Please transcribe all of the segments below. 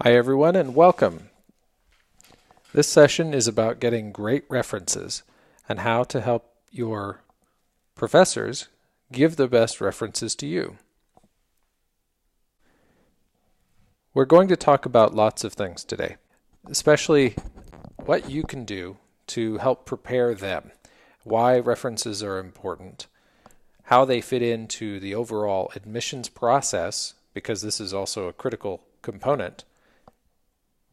Hi everyone and welcome. This session is about getting great references and how to help your professors give the best references to you. We're going to talk about lots of things today, especially what you can do to help prepare them, why references are important, how they fit into the overall admissions process, because this is also a critical component,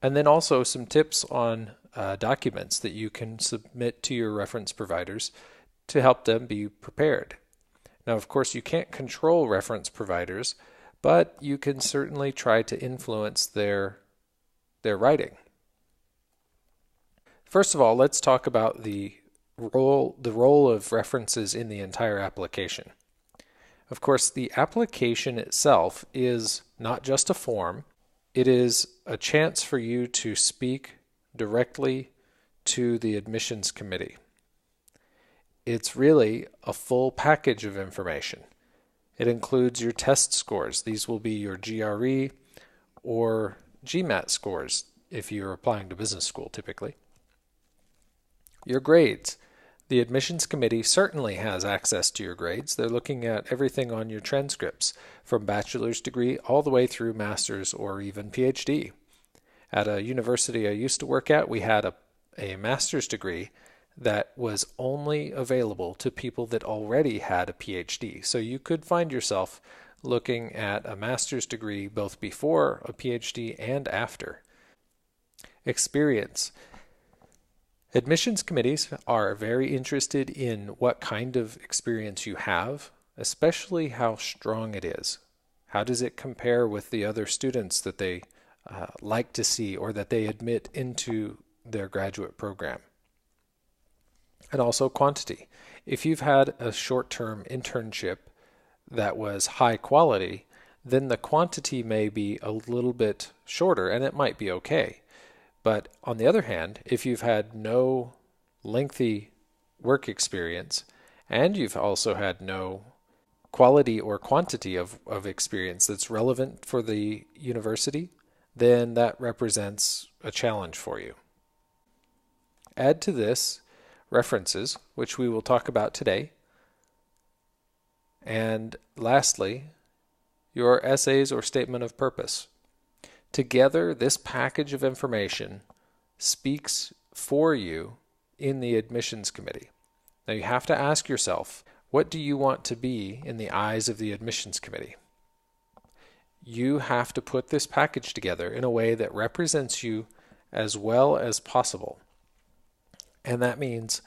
and then also some tips on documents that you can submit to your reference providers to help them be prepared. Now, of course, you can't control reference providers, but you can certainly try to influence their writing. First of all, let's talk about the role of references in the entire application. Of course, the application itself is not just a form. It is a chance for you to speak directly to the admissions committee. It's really a full package of information. It includes your test scores. These will be your GRE or GMAT scores if you're applying to business school typically. Your grades. The admissions committee certainly has access to your grades. They're looking at everything on your transcripts, from bachelor's degree all the way through master's or even PhD. At a university I used to work at, we had a master's degree that was only available to people that already had a PhD. So you could find yourself looking at a master's degree both before a PhD and after. Experience. Admissions committees are very interested in what kind of experience you have, especially how strong it is. How does it compare with the other students that they like to see or that they admit into their graduate program? And also quantity. If you've had a short-term internship that was high quality, then the quantity may be a little bit shorter and it might be okay. But on the other hand, if you've had no lengthy work experience and you've also had no quality or quantity of experience that's relevant for the university, then that represents a challenge for you. Add to this references, which we will talk about today. And lastly, your essays or statement of purpose. Together, this package of information speaks for you in the admissions committee. Now you have to ask yourself, what do you want to be in the eyes of the admissions committee? You have to put this package together in a way that represents you as well as possible. And that means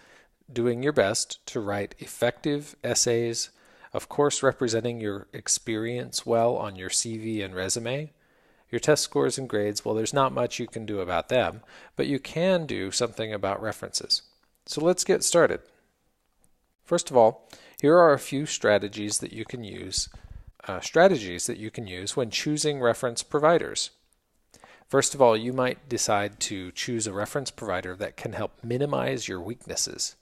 doing your best to write effective essays, of course representing your experience well on your CV and resume. Your test scores and grades, well, there's not much you can do about them, but you can do something about references. So let's get started. First of all, here are a few strategies that you can use when choosing reference providers. First of all, you might decide to choose a reference provider that can help minimize your weaknesses.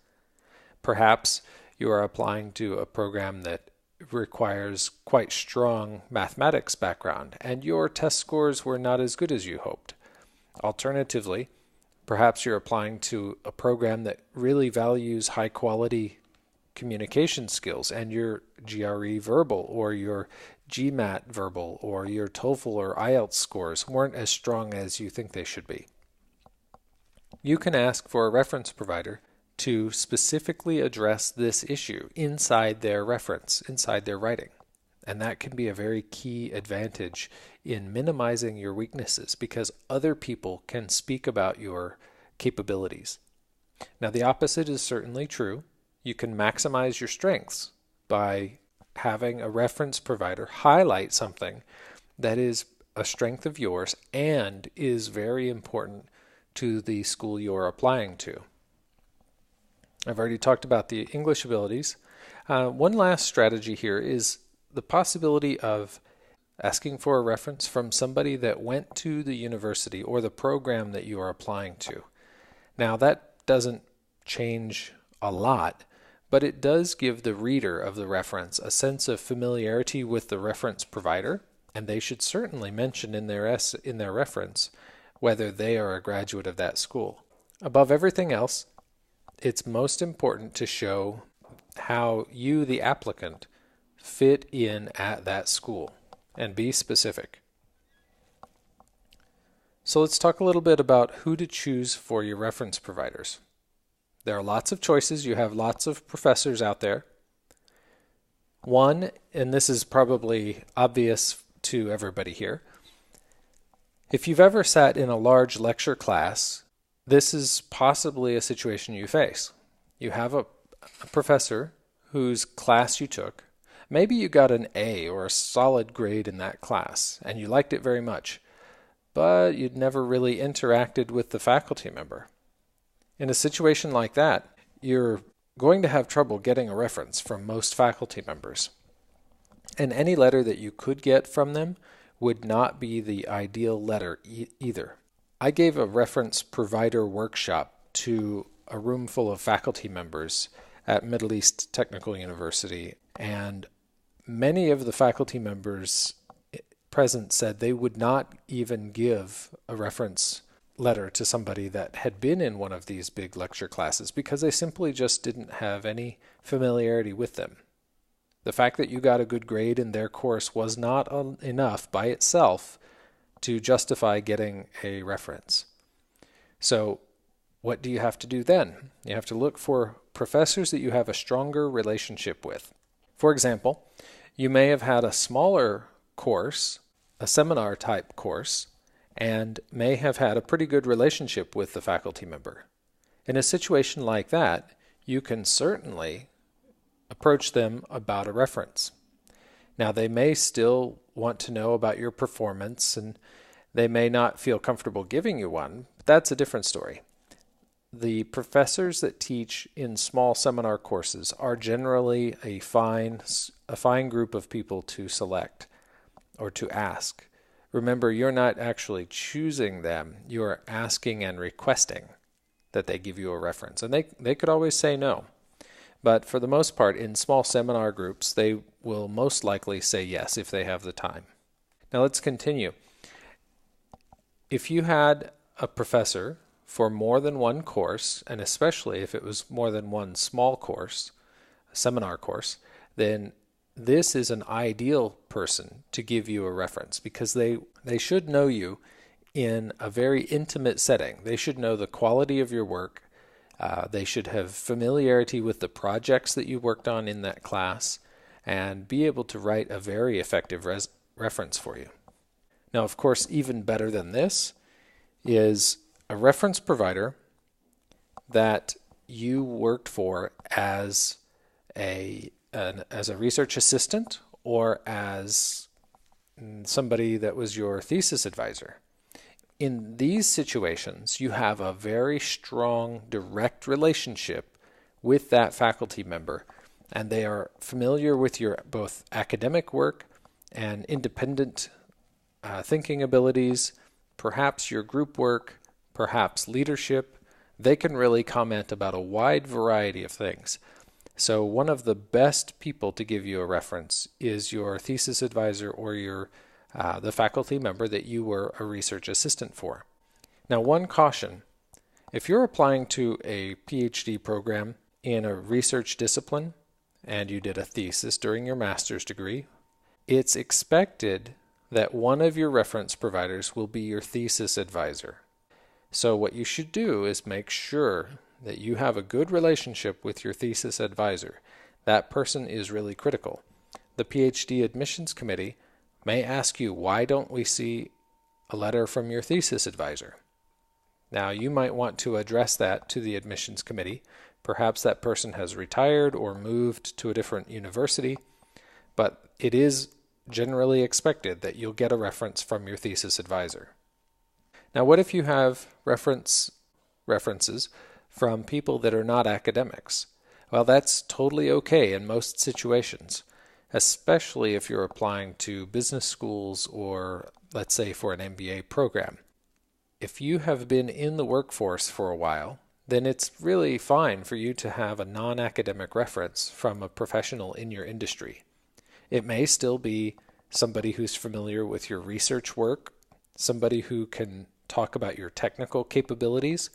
Perhaps you are applying to a program that requires quite strong mathematics background and your test scores were not as good as you hoped. Alternatively, perhaps you're applying to a program that really values high quality communication skills and your GRE verbal or your GMAT verbal or your TOEFL or IELTS scores weren't as strong as you think they should be. You can ask for a reference provider to specifically address this issue inside their reference, inside their writing. And that can be a very key advantage in minimizing your weaknesses because other people can speak about your capabilities. Now, the opposite is certainly true. You can maximize your strengths by having a reference provider highlight something that is a strength of yours and is very important to the school you're applying to. I've already talked about the English abilities. One last strategy here is the possibility of asking for a reference from somebody that went to the university or the program that you are applying to. Now that doesn't change a lot, but it does give the reader of the reference a sense of familiarity with the reference provider and they should certainly mention in their reference whether they are a graduate of that school. Above everything else, it's most important to show how you, the applicant, fit in at that school, and be specific. So let's talk a little bit about who to choose for your reference providers. There are lots of choices. You have lots of professors out there. One, and this is probably obvious to everybody here, if you've ever sat in a large lecture class, this is possibly a situation you face. You have a professor whose class you took. Maybe you got an A or a solid grade in that class, and you liked it very much, but you'd never really interacted with the faculty member. In a situation like that, you're going to have trouble getting a reference from most faculty members. And any letter that you could get from them would not be the ideal letter either. I gave a reference provider workshop to a room full of faculty members at Middle East Technical University, and many of the faculty members present said they would not even give a reference letter to somebody that had been in one of these big lecture classes because they simply just didn't have any familiarity with them. The fact that you got a good grade in their course was not enough by itself to justify getting a reference. So what do you have to do then? You have to look for professors that you have a stronger relationship with. For example, you may have had a smaller course, a seminar type course, and may have had a pretty good relationship with the faculty member. In a situation like that, you can certainly approach them about a reference. Now, they may still want to know about your performance, and they may not feel comfortable giving you one, but that's a different story. The professors that teach in small seminar courses are generally a fine group of people to select or to ask. Remember, you're not actually choosing them. You're asking and requesting that they give you a reference. And they could always say no. But for the most part, in small seminar groups, they will most likely say yes if they have the time. Now let's continue. If you had a professor for more than one course, and especially if it was more than one small course, a seminar course, then this is an ideal person to give you a reference because they should know you in a very intimate setting. They should know the quality of your work. They should have familiarity with the projects that you worked on in that class and be able to write a very effective reference for you. Now, of course, even better than this is a reference provider that you worked for as a research assistant or as somebody that was your thesis advisor. In these situations, you have a very strong direct relationship with that faculty member, and they are familiar with your both academic work and independent thinking abilities, perhaps your group work, perhaps leadership. They can really comment about a wide variety of things. So one of the best people to give you a reference is your thesis advisor or the faculty member that you were a research assistant for. Now, one caution, if you're applying to a PhD program in a research discipline and you did a thesis during your master's degree, it's expected that one of your reference providers will be your thesis advisor. So what you should do is make sure that you have a good relationship with your thesis advisor. That person is really critical. The PhD admissions committee may ask you, why don't we see a letter from your thesis advisor? Now, you might want to address that to the admissions committee. Perhaps that person has retired or moved to a different university, but it is generally expected that you'll get a reference from your thesis advisor. Now, what if you have references from people that are not academics? Well, that's totally okay in most situations, especially if you're applying to business schools or, let's say, for an MBA program. If you have been in the workforce for a while, then it's really fine for you to have a non-academic reference from a professional in your industry. It may still be somebody who's familiar with your research work, somebody who can talk about your technical capabilities,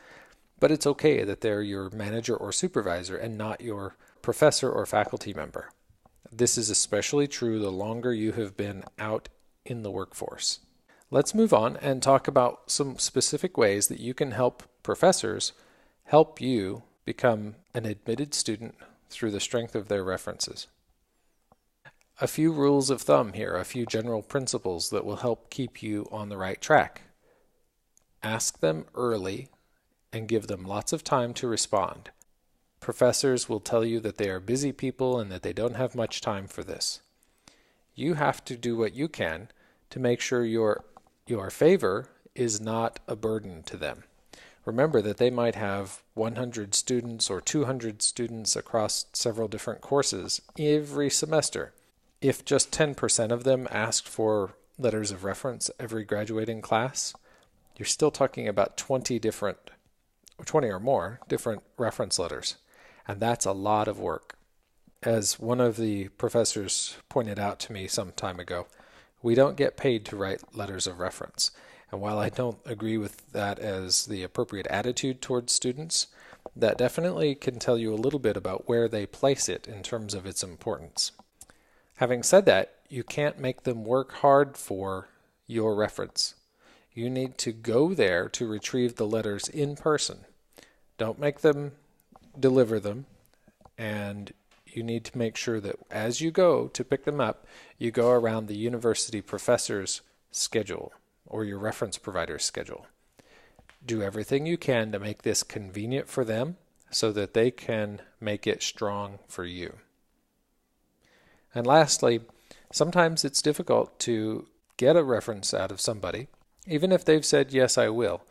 but it's okay that they're your manager or supervisor and not your professor or faculty member. This is especially true the longer you have been out in the workforce. Let's move on and talk about some specific ways that you can help professors help you become an admitted student through the strength of their references. A few rules of thumb here, a few general principles that will help keep you on the right track. Ask them early and give them lots of time to respond. Professors will tell you that they are busy people and that they don't have much time for this. You have to do what you can to make sure your favor is not a burden to them. Remember that they might have 100 students or 200 students across several different courses every semester. If just 10% of them asked for letters of reference every graduating class, you're still talking about 20 or more different reference letters. And that's a lot of work. As one of the professors pointed out to me some time ago, we don't get paid to write letters of reference. And while I don't agree with that as the appropriate attitude towards students, that definitely can tell you a little bit about where they place it in terms of its importance. Having said that, you can't make them work hard for your reference. You need to go there to retrieve the letters in person. Don't make them deliver them, and you need to make sure that as you go to pick them up, you go around the university professor's schedule or your reference provider's schedule. Do everything you can to make this convenient for them so that they can make it strong for you. And lastly, sometimes it's difficult to get a reference out of somebody, even if they've said, yes, I will.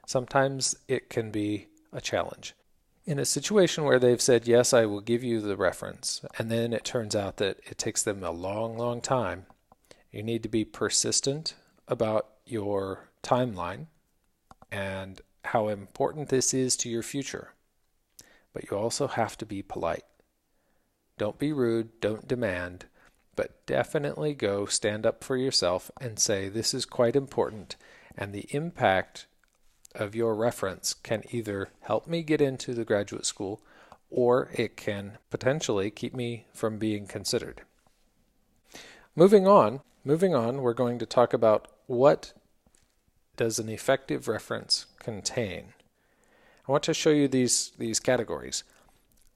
Sometimes it can be a challenge. In a situation where they've said, yes, I will give you the reference, and then it turns out that it takes them a long, long time, you need to be persistent about your timeline and how important this is to your future. But you also have to be polite. Don't be rude, don't demand, but definitely go stand up for yourself and say, this is quite important, and the impact of your reference can either help me get into the graduate school or it can potentially keep me from being considered. Moving on, we're going to talk about what does an effective reference contain. I want to show you these categories.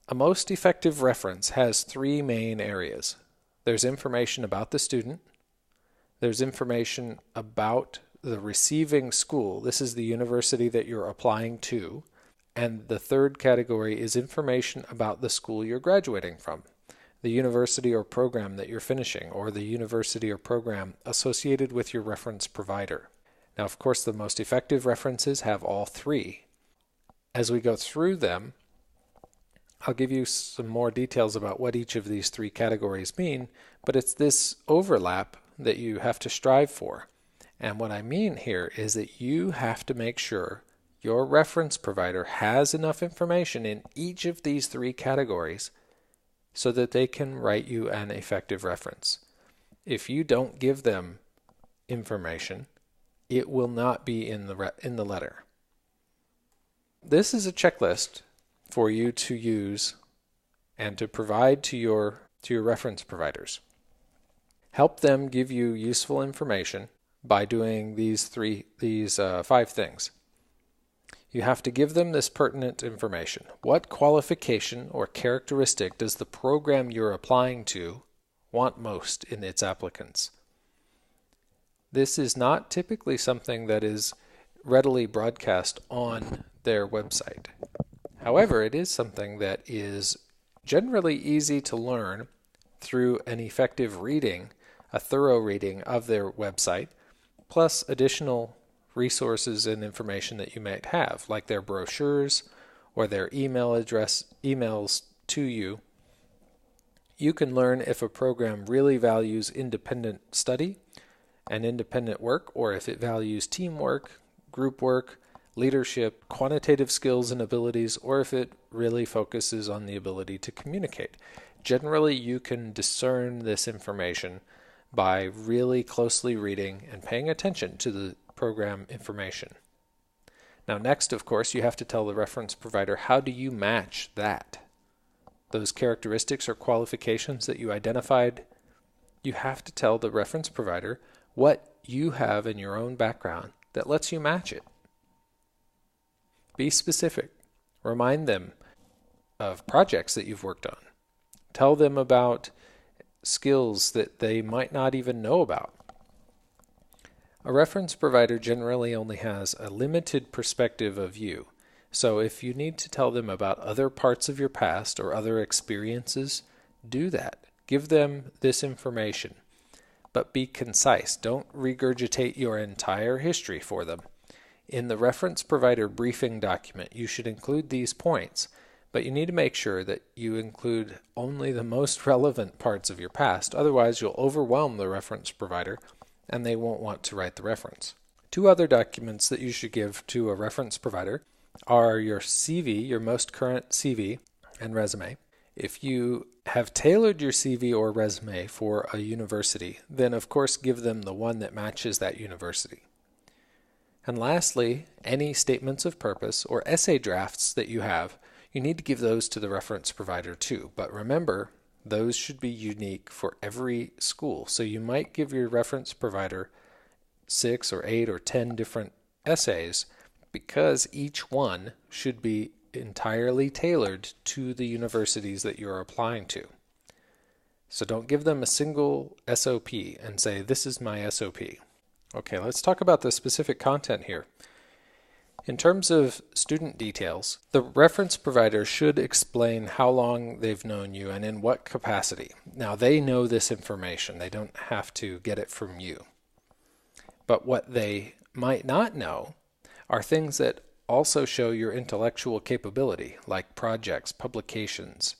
A most effective reference has three main areas. There's information about the student. There's information about the receiving school. This is the university that you're applying to. And the third category is information about the school you're graduating from, the university or program that you're finishing, or the university or program associated with your reference provider. Now, of course, the most effective references have all three. As we go through them, I'll give you some more details about what each of these three categories mean, but it's this overlap that you have to strive for. And what I mean here is that you have to make sure your reference provider has enough information in each of these three categories so that they can write you an effective reference. If you don't give them information, it will not be in the letter. This is a checklist for you to use and to provide to your reference providers. Help them give you useful information by doing these five things. You have to give them this pertinent information. What qualification or characteristic does the program you're applying to want most in its applicants? This is not typically something that is readily broadcast on their website. However, it is something that is generally easy to learn through an effective reading, a thorough reading of their website, plus additional resources and information that you might have, like their brochures or their emails to you. You can learn if a program really values independent study and independent work, or if it values teamwork, group work, leadership, quantitative skills and abilities, or if it really focuses on the ability to communicate. Generally, you can discern this information by really closely reading and paying attention to the program information. Now next, of course, you have to tell the reference provider, how do you match that? Those characteristics or qualifications that you identified, you have to tell the reference provider what you have in your own background that lets you match it. Be specific. Remind them of projects that you've worked on. Tell them about skills that they might not even know about. A reference provider generally only has a limited perspective of you. So if you need to tell them about other parts of your past or other experiences, do that. Give them this information. But be concise. Don't regurgitate your entire history for them. In the reference provider briefing document, you should include these points, but you need to make sure that you include only the most relevant parts of your past. Otherwise, you'll overwhelm the reference provider and they won't want to write the reference. Two other documents that you should give to a reference provider are your CV, your most current CV and resume. If you have tailored your CV or resume for a university, then of course give them the one that matches that university. And lastly, any statements of purpose or essay drafts that you have, you need to give those to the reference provider too. But remember, those should be unique for every school. So you might give your reference provider 6 or 8 or 10 different essays because each one should be entirely tailored to the universities that you're applying to. So don't give them a single SOP and say, this is my SOP. Okay, let's talk about the specific content here. In terms of student details, the reference provider should explain how long they've known you and in what capacity. Now, they know this information. They don't have to get it from you. But what they might not know are things that also show your intellectual capability, like projects, publications.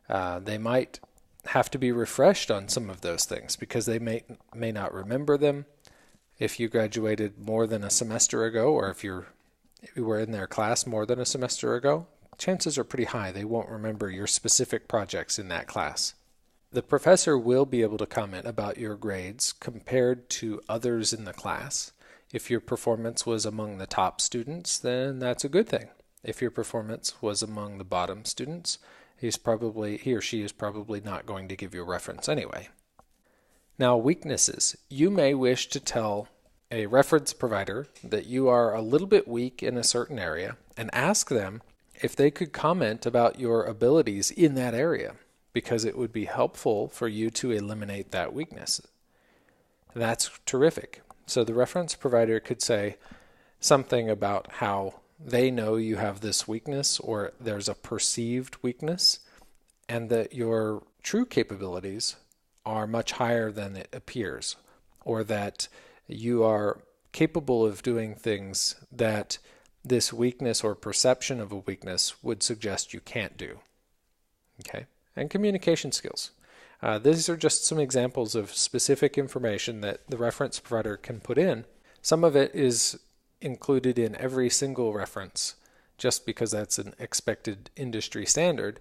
They might have to be refreshed on some of those things because they may not remember them. If you graduated more than a semester ago, or if you were in their class more than a semester ago, chances are pretty high they won't remember your specific projects in that class. The professor will be able to comment about your grades compared to others in the class. If your performance was among the top students, then that's a good thing. If your performance was among the bottom students, he or she is probably not going to give you a reference anyway. Now, weaknesses. You may wish to tell a reference provider that you are a little bit weak in a certain area and ask them if they could comment about your abilities in that area, because it would be helpful for you to eliminate that weakness. That's terrific. So the reference provider could say something about how they know you have this weakness, or there's a perceived weakness, and that your true capabilities are much higher than it appears, or that you are capable of doing things that this weakness or perception of a weakness would suggest you can't do. Okay? And communication skills. These are just some examples of specific information that the reference provider can put in. Some of it is included in every single reference just because that's an expected industry standard,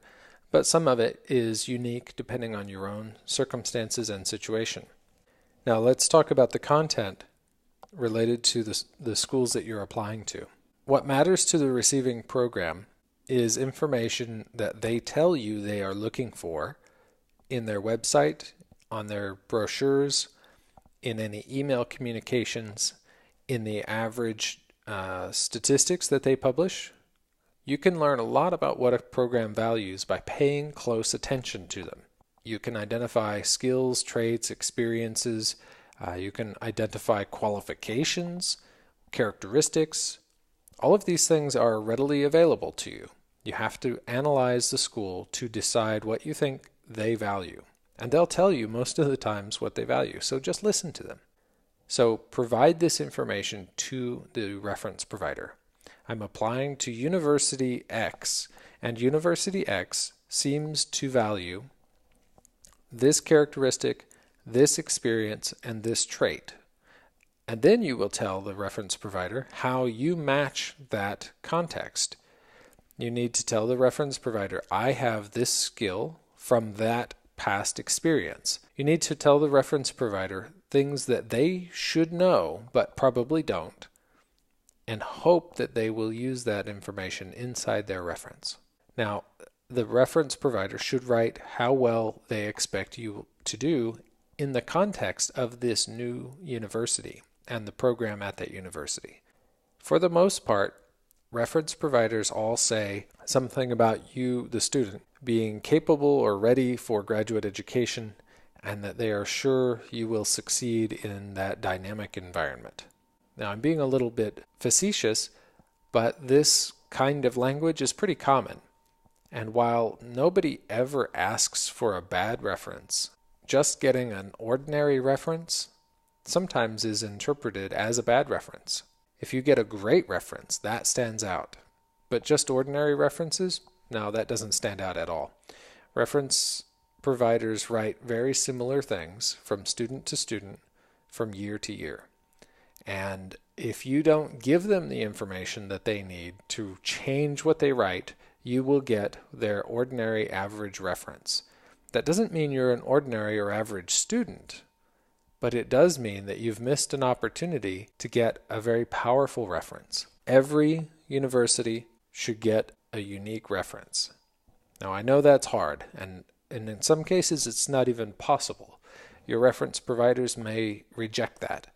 but some of it is unique depending on your own circumstances and situation. Now let's talk about the content related to the schools that you're applying to. What matters to the receiving program is information that they tell you they are looking for in their website, on their brochures, in any email communications, in the average statistics that they publish. You can learn a lot about what a program values by paying close attention to them. You can identify skills, traits, experiences. You can identify qualifications, characteristics. All of these things are readily available to you. You have to analyze the school to decide what you think they value. And they'll tell you most of the times what they value, so just listen to them. So provide this information to the reference provider. I'm applying to University X, and University X seems to value this characteristic, this experience, and this trait. And then you will tell the reference provider how you match that context. You need to tell the reference provider, I have this skill from that past experience. You need to tell the reference provider things that they should know but probably don't, and hope that they will use that information inside their reference. Now, the reference provider should write how well they expect you to do in the context of this new university and the program at that university. For the most part, reference providers all say something about you, the student, being capable or ready for graduate education, and that they are sure you will succeed in that dynamic environment. Now, I'm being a little bit facetious, but this kind of language is pretty common. And while nobody ever asks for a bad reference, just getting an ordinary reference sometimes is interpreted as a bad reference. If you get a great reference, that stands out. But just ordinary references, no, that doesn't stand out at all. Reference providers write very similar things from student to student, from year to year. And if you don't give them the information that they need to change what they write, you will get their ordinary average reference. That doesn't mean you're an ordinary or average student, but it does mean that you've missed an opportunity to get a very powerful reference. Every university should get a unique reference. Now, I know that's hard, and in some cases it's not even possible. Your reference providers may reject that,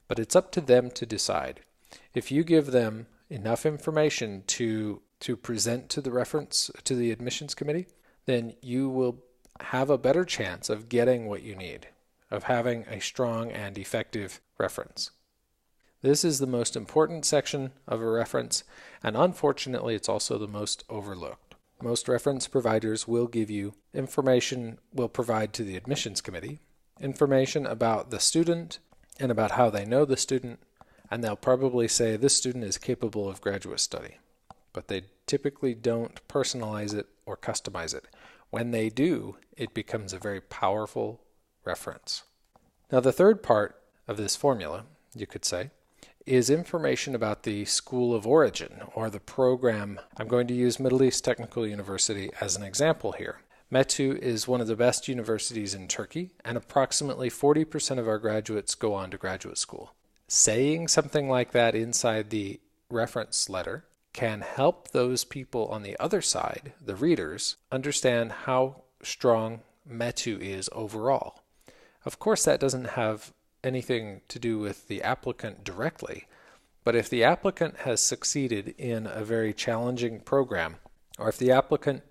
but it's up to them to decide. If you give them enough information to present to the admissions committee, then you will have a better chance of getting what you need, of having a strong and effective reference. This is the most important section of a reference, and unfortunately it's also the most overlooked. Most reference providers will give you information, will provide to the admissions committee, information about the student and about how they know the student, and they'll probably say this student is capable of graduate study. But they typically don't personalize it or customize it. When they do, it becomes a very powerful reference. Now, the third part of this formula, you could say, is information about the school of origin or the program. I'm going to use Middle East Technical University as an example here. METÜ is one of the best universities in Turkey, and approximately 40% of our graduates go on to graduate school. Saying something like that inside the reference letter can help those people on the other side, the readers, understand how strong METÜ is overall. Of course, that doesn't have anything to do with the applicant directly, but if the applicant has succeeded in a very challenging program, or if the applicant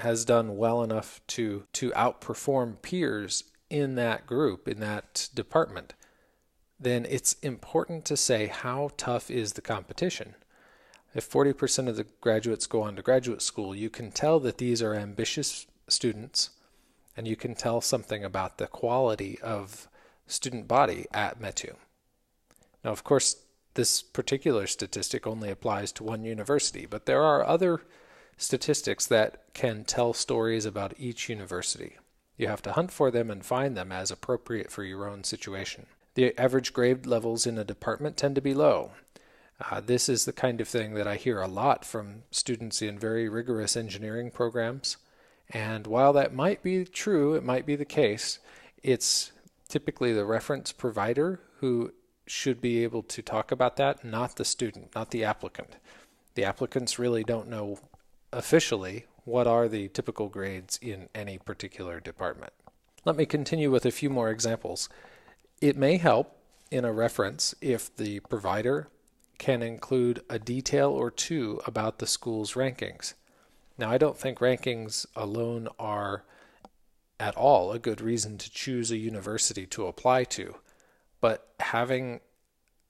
has done well enough to outperform peers in that group, in that department, then it's important to say how tough is the competition. If 40% of the graduates go on to graduate school, you can tell that these are ambitious students, and you can tell something about the quality of student body at METÜ. Now, of course, this particular statistic only applies to one university, but there are other statistics that can tell stories about each university. You have to hunt for them and find them as appropriate for your own situation. The average grade levels in a department tend to be low. This is the kind of thing that I hear a lot from students in very rigorous engineering programs. And while that might be true, it might be the case, it's typically the reference provider who should be able to talk about that, not the student, not the applicant. The applicants really don't know officially what are the typical grades in any particular department. Let me continue with a few more examples. It may help in a reference if the provider can include a detail or two about the school's rankings. Now, I don't think rankings alone are at all a good reason to choose a university to apply to, but having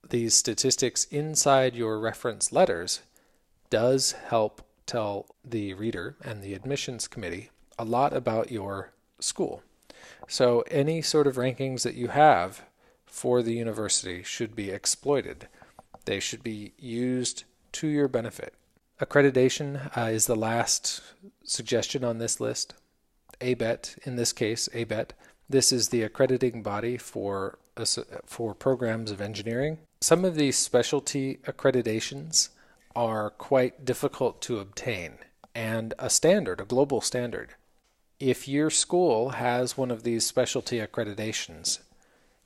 these statistics inside your reference letters does help tell the reader and the admissions committee a lot about your school. So any sort of rankings that you have for the university should be exploited. They should be used to your benefit. Accreditation is the last suggestion on this list. ABET, in this case, ABET. This is the accrediting body for programs of engineering. Some of these specialty accreditations are quite difficult to obtain, and a global standard, If your school has one of these specialty accreditations,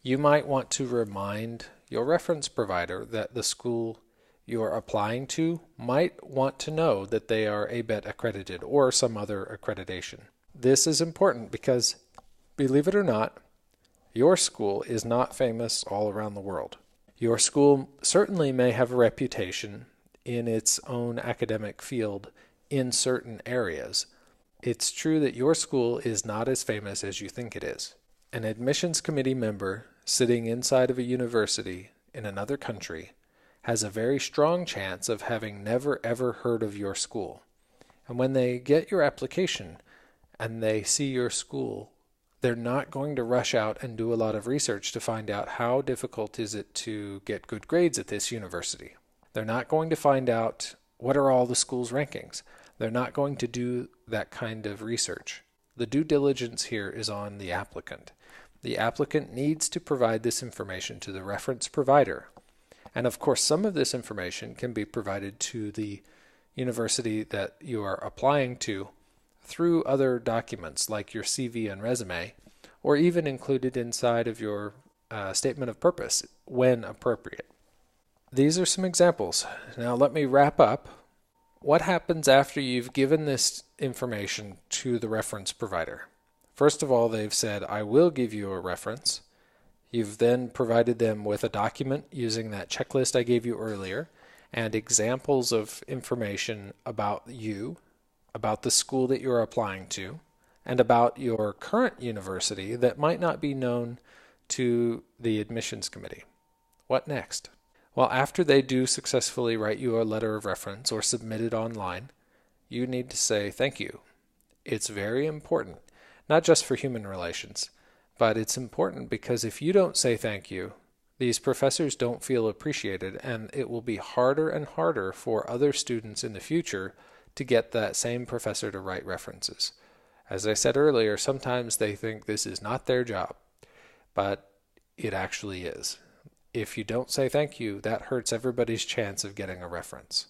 you might want to remind your reference provider that the school you're applying to might want to know that they are ABET accredited or some other accreditation. This is important because, believe it or not, your school is not famous all around the world. Your school certainly may have a reputation in its own academic field in certain areas. It's true that your school is not as famous as you think it is. An admissions committee member sitting inside of a university in another country has a very strong chance of having never ever heard of your school. And when they get your application and they see your school, they're not going to rush out and do a lot of research to find out how difficult is it to get good grades at this university. They're not going to find out what are all the school's rankings. They're not going to do that kind of research. The due diligence here is on the applicant. The applicant needs to provide this information to the reference provider. And of course, some of this information can be provided to the university that you are applying to through other documents like your CV and resume, or even included inside of your statement of purpose when appropriate. These are some examples. Now let me wrap up. What happens after you've given this information to the reference provider? First of all, they've said, I will give you a reference. You've then provided them with a document using that checklist I gave you earlier and examples of information about you, about the school that you're applying to, and about your current university that might not be known to the admissions committee. What next? Well, after they do successfully write you a letter of reference or submit it online, you need to say thank you. It's very important, not just for human relations, but it's important because if you don't say thank you, these professors don't feel appreciated, and it will be harder and harder for other students in the future to get that same professor to write references. As I said earlier, sometimes they think this is not their job, but it actually is. If you don't say thank you, that hurts everybody's chance of getting a reference.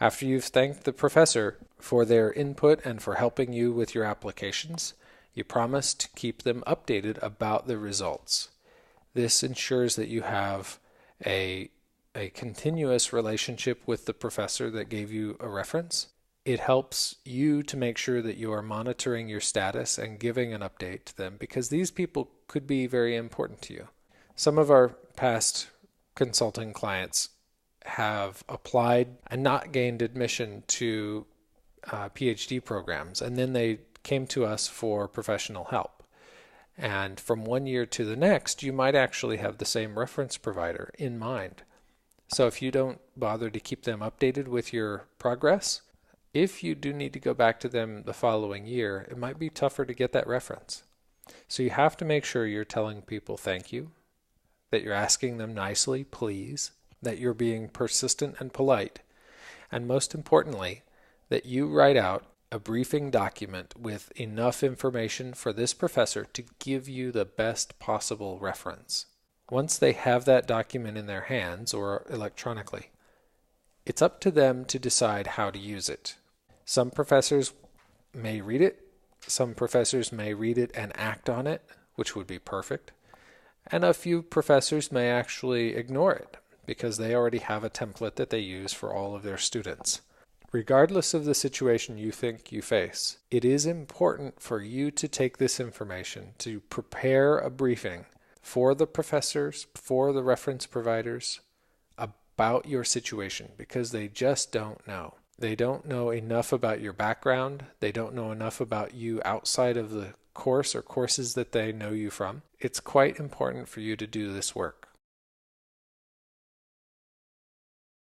After you've thanked the professor for their input and for helping you with your applications, you promise to keep them updated about the results. This ensures that you have a continuous relationship with the professor that gave you a reference. It helps you to make sure that you are monitoring your status and giving an update to them because these people could be very important to you. Some of our past consulting clients have applied and not gained admission to PhD programs, and then they came to us for professional help. And from one year to the next, you might actually have the same reference provider in mind. So if you don't bother to keep them updated with your progress, if you do need to go back to them the following year, it might be tougher to get that reference. So you have to make sure you're telling people thank you, that you're asking them nicely, please, that you're being persistent and polite, and most importantly, that you write out a briefing document with enough information for this professor to give you the best possible reference. Once they have that document in their hands or electronically, it's up to them to decide how to use it. Some professors may read it, some professors may read it and act on it, which would be perfect, and a few professors may actually ignore it because they already have a template that they use for all of their students. Regardless of the situation you think you face, it is important for you to take this information to prepare a briefing for the professors, for the reference providers about your situation because they just don't know. They don't know enough about your background. They don't know enough about you outside of the course or courses that they know you from. It's quite important for you to do this work.